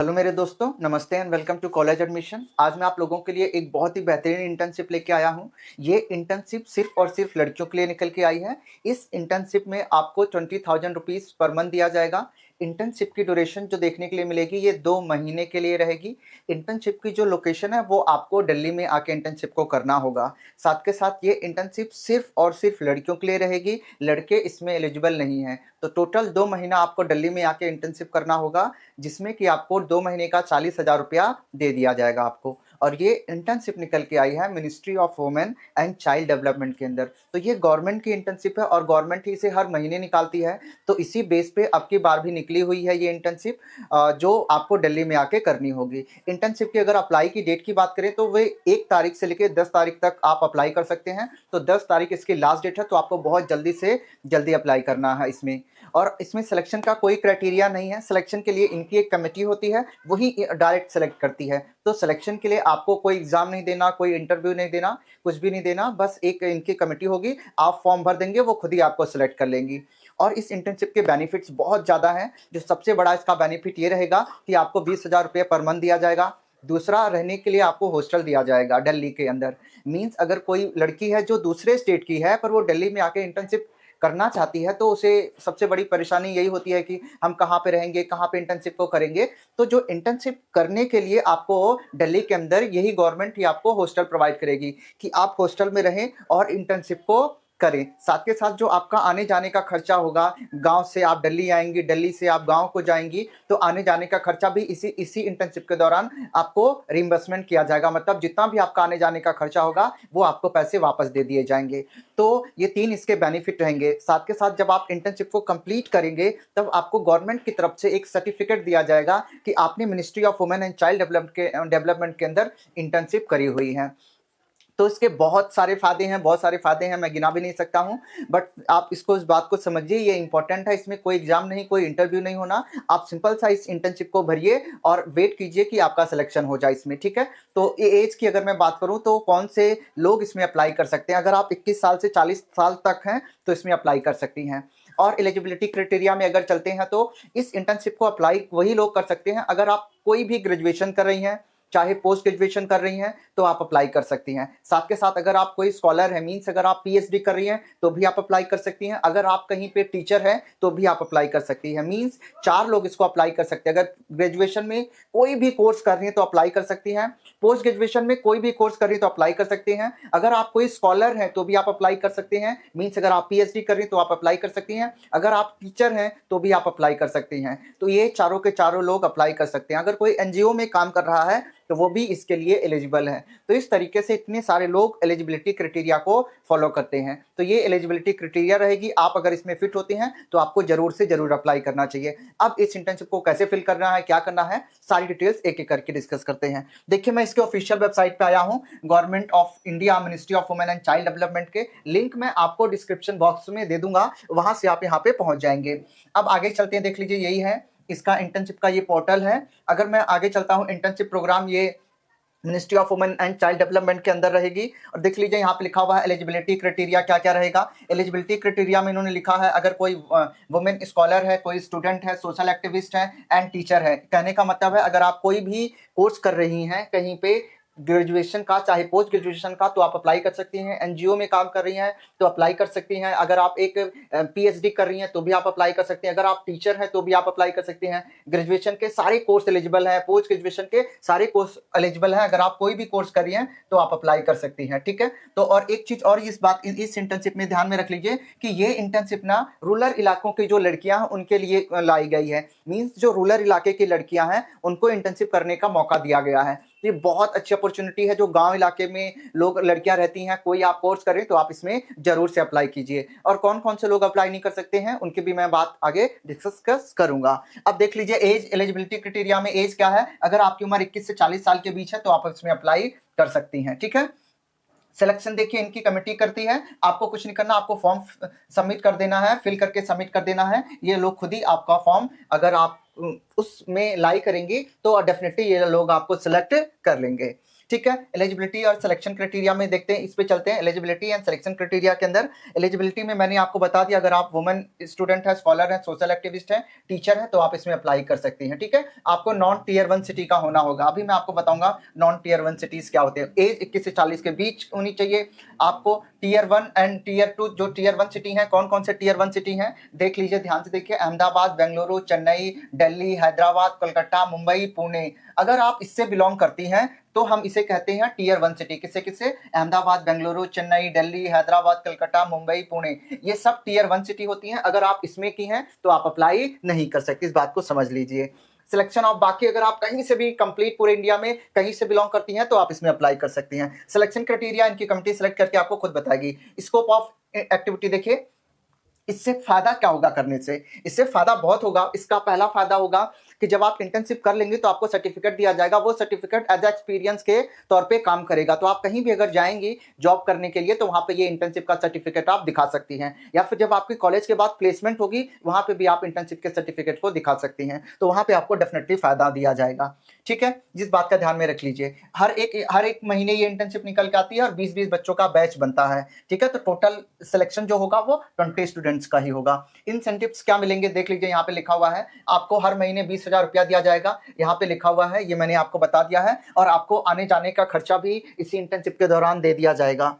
Hello मेरे दोस्तों, नमस्ते and welcome to college admission. आज मैं आप लोगों के लिए एक बहुत ही बेहतरीन इंटर्नशिप लेके आया हूँ। ये इंटर्नशिप सिर्फ और सिर्फ लड़कियों के लिए निकल के आई है। इस इंटर्नशिप में आपको 20,000 रुपीज़ पर मंथ दिया जाएगा। इंटर्नशिप की ड्यूरेशन जो देखने के लिए मिलेगी ये 2 महीने के लिए रहेगी। इंटर्नशिप की जो लोकेशन है वो आपको दिल्ली में आके इंटर्नशिप को करना होगा। साथ के साथ ये इंटर्नशिप सिर्फ और सिर्फ लड़कियों के लिए रहेगी, लड़के इसमें एलिजिबल नहीं हैं। तो टोटल 2 महीना आपको दिल्ली में आके इंटर्नशिप करना होगा, जिसमें कि आपको 2 महीने का 40,000 रुपया दे दिया जाएगा आपको। और ये इंटर्नशिप निकल के आई है ministry of women and child development के अंदर। तो ये गवर्नमेंट की इंटर्नशिप है और गवर्नमेंट ही इसे हर महीने निकालती है। तो इसी बेस पे अब की बार भी निकली हुई है ये इंटर्नशिप, जो आपको दिल्ली में आके करनी होगी। इंटर्नशिप की अगर अप्लाई की डेट की बात करें तो वे 1 तारीख से लेकर 10 तारीख तक आप अप्लाई कर सकते हैं। तो 10 तारीख इसकी लास्ट डेट है, तो आपको बहुत जल्दी से जल्दी अप्लाई करना है इसमें। और इसमें सिलेक्शन का कोई क्राइटेरिया नहीं है। सिलेक्शन के लिए इनकी एक कमेटी होती है, वही डायरेक्ट सेलेक्ट करती है। तो सिलेक्शन के लिए आपको कोई एग्जाम नहीं देना, कोई इंटरव्यू नहीं देना, कुछ भी नहीं देना। बस एक इनकी कमेटी होगी, आप फॉर्म भर देंगे, वो खुद ही आपको सिलेक्ट कर लेंगी। और इस इंटर्नशिप के बेनिफिट्स बहुत ज़्यादा हैं। जो सबसे बड़ा इसका बेनिफिट ये रहेगा कि आपको 20,000 रुपये पर मंथ दिया जाएगा। दूसरा, रहने के लिए आपको हॉस्टल दिया जाएगा दिल्ली के अंदर। मीन्स अगर कोई लड़की है जो दूसरे स्टेट की है पर वो दिल्ली में आके इंटर्नशिप करना चाहती है, तो उसे सबसे बड़ी परेशानी यही होती है कि हम कहाँ पे रहेंगे, कहाँ पे इंटर्नशिप को करेंगे। तो जो इंटर्नशिप करने के लिए आपको दिल्ली के अंदर यही गवर्नमेंट ही आपको हॉस्टल प्रोवाइड करेगी कि आप हॉस्टल में रहें और इंटर्नशिप को करें। साथ के साथ जो आपका आने जाने का खर्चा होगा, गांव से आप दिल्ली आएंगी, दिल्ली से आप गांव को जाएंगी, तो आने जाने का खर्चा भी इसी इंटर्नशिप के दौरान आपको रिम्बर्समेंट किया जाएगा। मतलब जितना भी आपका आने जाने का खर्चा होगा वो आपको पैसे वापस दे दिए जाएंगे। तो ये 3 इसके बेनिफिट रहेंगे। साथ के साथ जब आप इंटर्नशिप को कंप्लीट करेंगे तब आपको गवर्नमेंट की तरफ से एक सर्टिफिकेट दिया जाएगा कि आपने ministry of women and child development के अंदर इंटर्नशिप करी हुई है। तो इसके बहुत सारे फ़ायदे हैं, मैं गिना भी नहीं सकता हूँ। बट आप इसको, इस बात को समझिए, ये इंपॉर्टेंट है। इसमें कोई एग्जाम नहीं, कोई इंटरव्यू नहीं होना। आप सिंपल सा इस इंटर्नशिप को भरिए और वेट कीजिए कि आपका सिलेक्शन हो जाए इसमें, ठीक है। तो एज की अगर मैं बात करूँ तो कौन से लोग इसमें अप्लाई कर सकते हैं, अगर आप 21 साल से 40 साल तक हैं तो इसमें अप्लाई कर सकती हैं। और एलिजिबिलिटी क्राइटेरिया में अगर चलते हैं तो इस इंटर्नशिप को अप्लाई वही लोग कर सकते हैं अगर आप कोई भी ग्रेजुएशन कर रही हैं, चाहे पोस्ट ग्रेजुएशन कर रही हैं तो आप अप्लाई कर सकती हैं। साथ के साथ अगर आप कोई स्कॉलर है, मीन्स अगर आप पीएचडी कर रही हैं तो भी आप अप्लाई कर सकती हैं। अगर आप कहीं पे टीचर हैं तो भी आप अप्लाई कर सकती हैं। मीन्स 4 लोग इसको अप्लाई कर सकते हैं। अगर ग्रेजुएशन में कोई भी कोर्स कर रही हैं तो अप्लाई कर सकती हैं, पोस्ट ग्रेजुएशन में कोई भी कोर्स कर रही हैं तो अप्लाई कर सकती हैं। अगर आप कोई स्कॉलर हैं तो भी आप अप्लाई कर सकते हैं। मीन्स अगर आप पीएचडी कर रही हैं तो आप अप्लाई कर सकती हैं। अगर आप टीचर हैं तो भी आप अप्लाई कर सकती हैं। तो ये चारों के चारों लोग अप्लाई कर सकते हैं। अगर कोई एनजीओ में काम कर रहा है तो वो भी इसके लिए एलिजिबल है। तो इस तरीके से इतने सारे लोग एलिजिबिलिटी क्राइटेरिया को फॉलो करते हैं। तो ये एलिजिबिलिटी क्राइटेरिया रहेगी। आप अगर इसमें फिट होते हैं तो आपको जरूर से जरूर अप्लाई करना चाहिए। अब इस इंटर्नशिप को कैसे फिल करना है, क्या करना है, सारी डिटेल्स एक एक करके डिस्कस करते हैं। देखिए, मैं इसके ऑफिशियल वेबसाइट पे आया हूँ, government of India ministry of women and child development के। लिंक मैं आपको डिस्क्रिप्शन बॉक्स में दे दूंगा, वहां से आप यहाँ पे पहुंच जाएंगे। अब आगे चलते हैं, देख लीजिए, यही है इसका इंटर्नशिप का ये पोर्टल है। अगर मैं आगे चलता हूँ, इंटर्नशिप प्रोग्राम ये ministry of women and child development के अंदर रहेगी। और देख लीजिए, यहाँ पे लिखा हुआ है एलिजिबिलिटी क्राइटेरिया क्या क्या रहेगा। एलिजिबिलिटी क्राइटेरिया में इन्होंने लिखा है अगर कोई वुमेन स्कॉलर है, कोई स्टूडेंट है, सोशल एक्टिविस्ट है एंड टीचर है। कहने का मतलब है अगर आप कोई भी कोर्स कर रही हैं कहीं पे ग्रेजुएशन का, चाहे पोस्ट ग्रेजुएशन का, तो आप अप्लाई कर सकती हैं। एनजीओ में काम कर रही हैं तो अप्लाई कर सकती हैं। अगर आप एक पीएचडी कर रही हैं तो भी आप अप्लाई कर सकते हैं। अगर आप टीचर हैं तो भी आप अप्लाई कर सकते हैं। ग्रेजुएशन के सारे कोर्स एलिजिबल हैं, पोस्ट ग्रेजुएशन के सारे कोर्स एलिजिबल हैं। अगर आप कोई भी कोर्स कर रही हैं तो आप अप्लाई कर सकती हैं, ठीक है। तो और एक चीज और इस इंटर्नशिप में ध्यान में रख लीजिए कि ये इंटर्नशिप ना रूरल इलाकों की जो लड़कियां हैं उनके लिए लाई गई है। मीन्स जो रूरल इलाके की लड़कियां हैं उनको इंटर्नशिप करने का मौका दिया गया है। ये बहुत अच्छी अपॉर्चुनिटी है। जो गांव इलाके में लोग, लड़कियां रहती हैं, कोई आप कोर्स करें तो आप इसमें जरूर से अप्लाई कीजिए। और कौन कौन से लोग अप्लाई नहीं कर सकते हैं उनकी भी मैं बात आगे डिस्कस करूंगा। अब देख लीजिए, एज एलिजिबिलिटी क्राइटेरिया में एज क्या है। अगर आपकी उम्र 21 से 40 साल के बीच है तो आप इसमें अप्लाई कर सकती हैं, ठीक है। सिलेक्शन देखिए इनकी कमेटी करती है, आपको कुछ नहीं करना, आपको फॉर्म सबमिट कर देना है, फिल करके सबमिट कर देना है। ये लोग खुद ही आपका फॉर्म, अगर आप उसमें लाई करेंगे तो डेफिनेटली ये लोग आपको सिलेक्ट कर लेंगे। ठीक है। एलिजिबिलिटी और सिलेक्शन क्राइटेरिया में देखते हैं, इस पे चलते हैं। एलिजिबिलिटी एंड सिलेक्शन क्राइटेरिया के अंदर एलिजिबिलिटी में मैंने आपको बता दिया, अगर आप वुमेन स्टूडेंट है, स्कॉलर है, सोशल एक्टिविस्ट है, टीचर है, तो आप इसमें अप्लाई कर सकती हैं। ठीक है। आपको नॉन टीयर 1 सिटी का होना होगा। अभी मैं आपको बताऊंगा नॉन टीयर 1 सिटीज क्या होते हैं। एज 21 से 40 के बीच होनी चाहिए। आपको टीयर 1 एंड टीयर 2, जो टीयर 1 सिटी है, कौन कौन से टीयर 1 सिटी हैं देख लीजिए, ध्यान से देखिए। अहमदाबाद, बेंगलुरु, चेन्नई, दिल्ली, हैदराबाद, कोलकाता, मुंबई, पुणे। अगर आप इससे बिलोंग करती हैं तो हम इसे कहते हैं टीयर 1 सिटी। किसे किसे? अहमदाबाद, बेंगलुरु, चेन्नई, दिल्ली, हैदराबाद, कलकत्ता, मुंबई, पुणे, ये सब टीयर 1 सिटी होती हैं। अगर आप इसमें की हैं तो आप अप्लाई नहीं कर सकते, इस बात को समझ लीजिए। सिलेक्शन ऑफ बाकी, अगर आप कहीं से भी कंप्लीट पूरे इंडिया में कहीं से बिलोंग करती हैं तो आप इसमें अप्लाई कर सकती हैं। सिलेक्शन क्राइटेरिया इनकी कमिटी सिलेक्ट करके आपको खुद बताएगी। स्कोप ऑफ एक्टिविटी देखिए, इससे फायदा क्या होगा करने से? इससे फायदा बहुत होगा। इसका पहला फायदा होगा कि जब आप इंटर्नशिप कर लेंगे तो आपको सर्टिफिकेट दिया जाएगा। वो सर्टिफिकेट एज एक्सपीरियंस के तौर पे काम करेगा। तो आप कहीं भी अगर जाएंगी जॉब करने के लिए तो वहां पे ये इंटर्नशिप का सर्टिफिकेट आप दिखा सकती हैं, या फिर जब आपकी कॉलेज के बाद प्लेसमेंट होगी वहां पे भी आप इंटर्नशिप के सर्टिफिकेट को दिखा सकती हैं। तो वहां पे आपको डेफिनेटली फायदा दिया जाएगा। ठीक है, जिस बात का ध्यान में रख लीजिए। हर एक महीने ये इंटर्नशिप निकल के आती है और 20-20 बच्चों का बैच बनता है। ठीक है, तो टोटल सिलेक्शन जो होगा वो 20 स्टूडेंट्स का ही होगा। इंसेंटिव्स क्या मिलेंगे देख लीजिए, यहाँ पे लिखा हुआ है। आपको हर महीने 20,000 रुपया दिया जाएगा, यहाँ पे लिखा हुआ है, ये मैंने आपको बता दिया है। और आपको आने जाने का खर्चा भी इसी इंटर्नशिप के दौरान दे दिया जाएगा।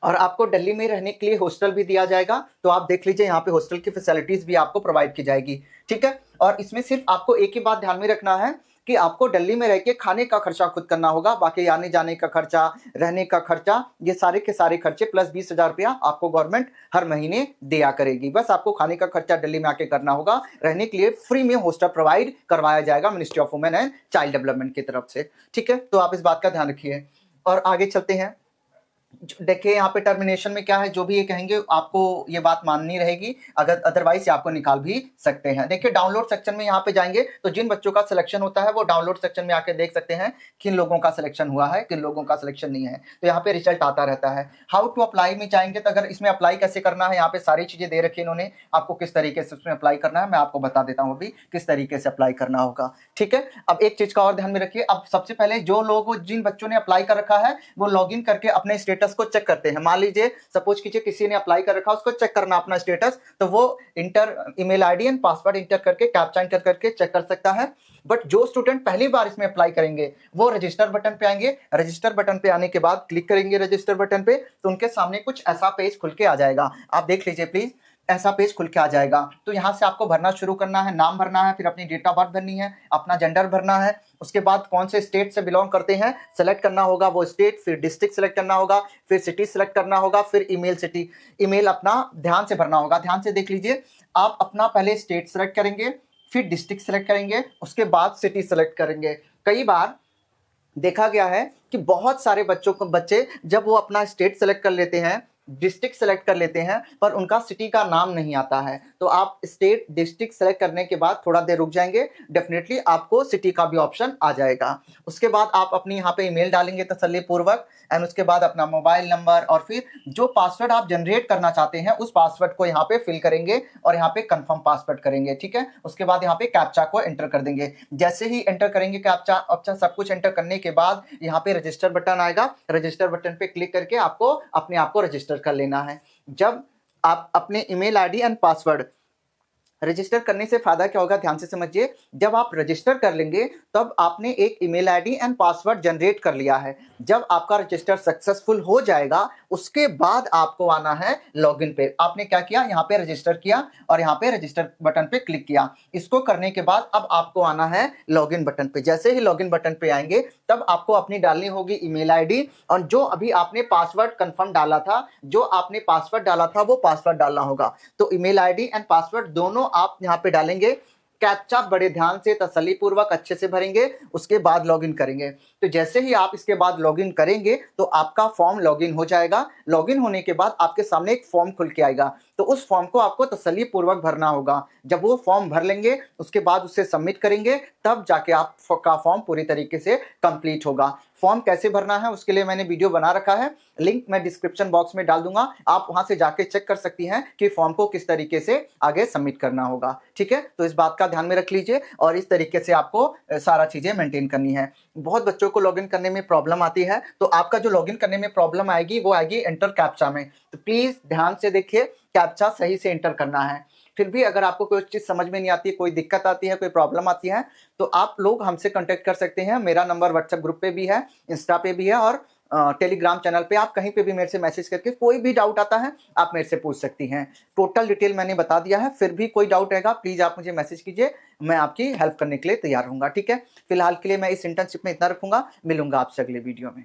और आपको दिल्ली में रहने के लिए हॉस्टल भी दिया जाएगा। तो आप देख लीजिए, यहाँ पे हॉस्टल की फैसिलिटीज भी आपको प्रोवाइड की जाएगी। ठीक है, और इसमें सिर्फ आपको एक ही बात ध्यान में रखना है कि आपको दिल्ली में रह के खाने का खर्चा खुद करना होगा। बाकी आने जाने का खर्चा, रहने का खर्चा, ये सारे के सारे खर्चे प्लस 20,000 रुपया आपको गवर्नमेंट हर महीने दिया करेगी। बस आपको खाने का खर्चा दिल्ली में आके करना होगा। रहने के लिए फ्री में हॉस्टल प्रोवाइड करवाया जाएगा ministry of women and child development की तरफ से। ठीक है, तो आप इस बात का ध्यान रखिए। और आगे चलते हैं। देखिए यहाँ पे टर्मिनेशन में क्या है, जो भी ये कहेंगे आपको ये बात माननी रहेगी, अगर अदरवाइज आपको निकाल भी सकते हैं। देखिए डाउनलोड सेक्शन में यहाँ पे जाएंगे तो जिन बच्चों का सिलेक्शन होता है वो डाउनलोड सेक्शन में आके देख सकते हैं किन लोगों का सिलेक्शन हुआ है, किन लोगों का सिलेक्शन नहीं है। तो यहाँ पे रिजल्ट आता रहता है। हाउ टू अप्लाई में जाएंगे तो अगर इसमें अप्लाई कैसे करना है, यहाँ पे सारी चीजें दे रखी इन्होंने, आपको किस तरीके से उसमें अप्लाई करना है मैं आपको बता देता हूँ अभी किस तरीके से अप्लाई करना होगा। ठीक है, अब एक चीज का और ध्यान में रखिए। अब सबसे पहले जो लोग, जिन बच्चों ने अप्लाई कर रखा है वो लॉग इन करके अपने स्टेटस को चेक करते हैं। मान लीजिए सपोज कीजिए किसी ने अप्लाई कर रखा, उसको चेक करना अपना स्टेटस, तो वो inter email ID and password inter करके, कैप्चा इंटर करके चेक कर सकता है। बट जो स्टूडेंट पहली बार इसमें अप्लाई करेंगे वो रजिस्टर बटन पे आएंगे। रजिस्टर बटन पे आने के बाद क्लिक करेंगे रजिस्टर बटन पे, तो उनके सामने कुछ ऐसा पेज खुल के आ जाएगा। आप देख लीजिए प्लीज, ऐसा पेज खुल के आ जाएगा। तो यहाँ से आपको भरना शुरू करना है। नाम भरना है, फिर अपनी डेट ऑफ बर्थ भरनी है, अपना जेंडर भरना है, उसके बाद कौन से स्टेट से बिलोंग करते हैं सेलेक्ट करना होगा वो स्टेट, फिर डिस्ट्रिक्ट सेलेक्ट करना होगा, फिर सिटी सेलेक्ट करना होगा, फिर ईमेल अपना ध्यान से भरना होगा। ध्यान से देख लीजिए, आप अपना पहले स्टेट सेलेक्ट करेंगे, फिर डिस्ट्रिक्ट सेलेक्ट करेंगे, उसके बाद सिटी सेलेक्ट करेंगे। कई बार देखा गया है कि बहुत सारे बच्चे जब वो अपना स्टेट सेलेक्ट कर लेते हैं, डिस्ट्रिक्ट सेलेक्ट कर लेते हैं, पर उनका सिटी का नाम नहीं आता है। तो आप स्टेट डिस्ट्रिक्ट सेलेक्ट करने के बाद थोड़ा देर रुक जाएंगे, डेफिनेटली आपको सिटी का भी ऑप्शन आ जाएगा। उसके बाद आप अपनी यहाँ पे ईमेल डालेंगे तसल्ली पूर्वक, एंड उसके बाद अपना मोबाइल नंबर और फिर जो पासवर्ड आप जनरेट करना चाहते हैं उस पासवर्ड को यहाँ पे फिल करेंगे और यहाँ पे कंफर्म पासवर्ड करेंगे। ठीक है, उसके बाद यहाँ पे कैप्चा को एंटर कर देंगे। जैसे ही एंटर करेंगे कैप्चा सब कुछ एंटर करने के बाद यहाँ पे रजिस्टर बटन आएगा। रजिस्टर बटन पे क्लिक करके आपको अपने आप को रजिस्टर कर लेना है। जब आप अपने email ID and password register करने से फायदा क्या होगा, ध्यान से समझिए। जब आप रजिस्टर कर लेंगे तब आपने एक email ID and password generate कर लिया है। जब आपका रजिस्टर सक्सेसफुल हो जाएगा उसके बाद आपको आना है लॉगिन पे। आपने क्या किया, यहाँ पे रजिस्टर किया और यहाँ पे रजिस्टर बटन पे क्लिक किया। इसको करने के बाद अब आपको आना है लॉगिन बटन पे। जैसे ही लॉगिन बटन पे आएंगे तब आपको अपनी डालनी होगी ईमेल आईडी, और जो अभी आपने पासवर्ड कंफर्म डाला था, जो आपने पासवर्ड डाला था वो पासवर्ड डालना होगा। तो ईमेल आईडी एंड पासवर्ड दोनों आप यहाँ पे डालेंगे। कैप्चा बड़े ध्यान से तसल्ली पूर्वक अच्छे से भरेंगे, उसके बाद लॉगिन करेंगे। तो जैसे ही आप इसके बाद लॉगिन करेंगे तो आपका फॉर्म लॉगिन हो जाएगा। लॉगिन होने के बाद आपके सामने एक फॉर्म खुल के आएगा, तो उस फॉर्म को आपको तसल्ली पूर्वक भरना होगा। जब वो फॉर्म भर लेंगे उसके बाद उसे सबमिट करेंगे, तब जाके आपका फॉर्म पूरी तरीके से कंप्लीट होगा। फॉर्म कैसे भरना है उसके लिए मैंने वीडियो बना रखा है, लिंक मैं डिस्क्रिप्शन बॉक्स में डाल दूंगा, आप वहां से जाके चेक कर सकती हैं कि फॉर्म को किस तरीके से आगे सबमिट करना होगा। ठीक है, तो इस बात का ध्यान में रख लीजिए और इस तरीके से आपको सारा चीजें मेंटेन करनी है। बहुत बच्चों को लॉगिन करने में प्रॉब्लम आती है, तो आपका जो लॉगिन करने में प्रॉब्लम आएगी वो आएगी एंटर कैप्चा में। तो प्लीज ध्यान से देखिए, कैप्चा सही से एंटर करना है। फिर भी अगर आपको कोई चीज समझ में नहीं आती है, कोई दिक्कत आती है, कोई प्रॉब्लम आती है, तो आप लोग हमसे कांटेक्ट कर सकते हैं। मेरा नंबर व्हाट्सएप ग्रुप पे भी है, इंस्टा पे भी है और टेलीग्राम चैनल पे, आप कहीं पे भी मेरे से मैसेज करके कोई भी डाउट आता है आप मेरे से पूछ सकती हैं। टोटल डिटेल मैंने बता दिया है, फिर भी कोई डाउट रहेगा प्लीज आप मुझे मैसेज कीजिए, मैं आपकी हेल्प करने के लिए तैयार रहूंगा। ठीक है, फिलहाल के लिए मैं इस इंटर्नशिप में इतना रखूंगा, मिलूंगा आपसे अगले वीडियो में।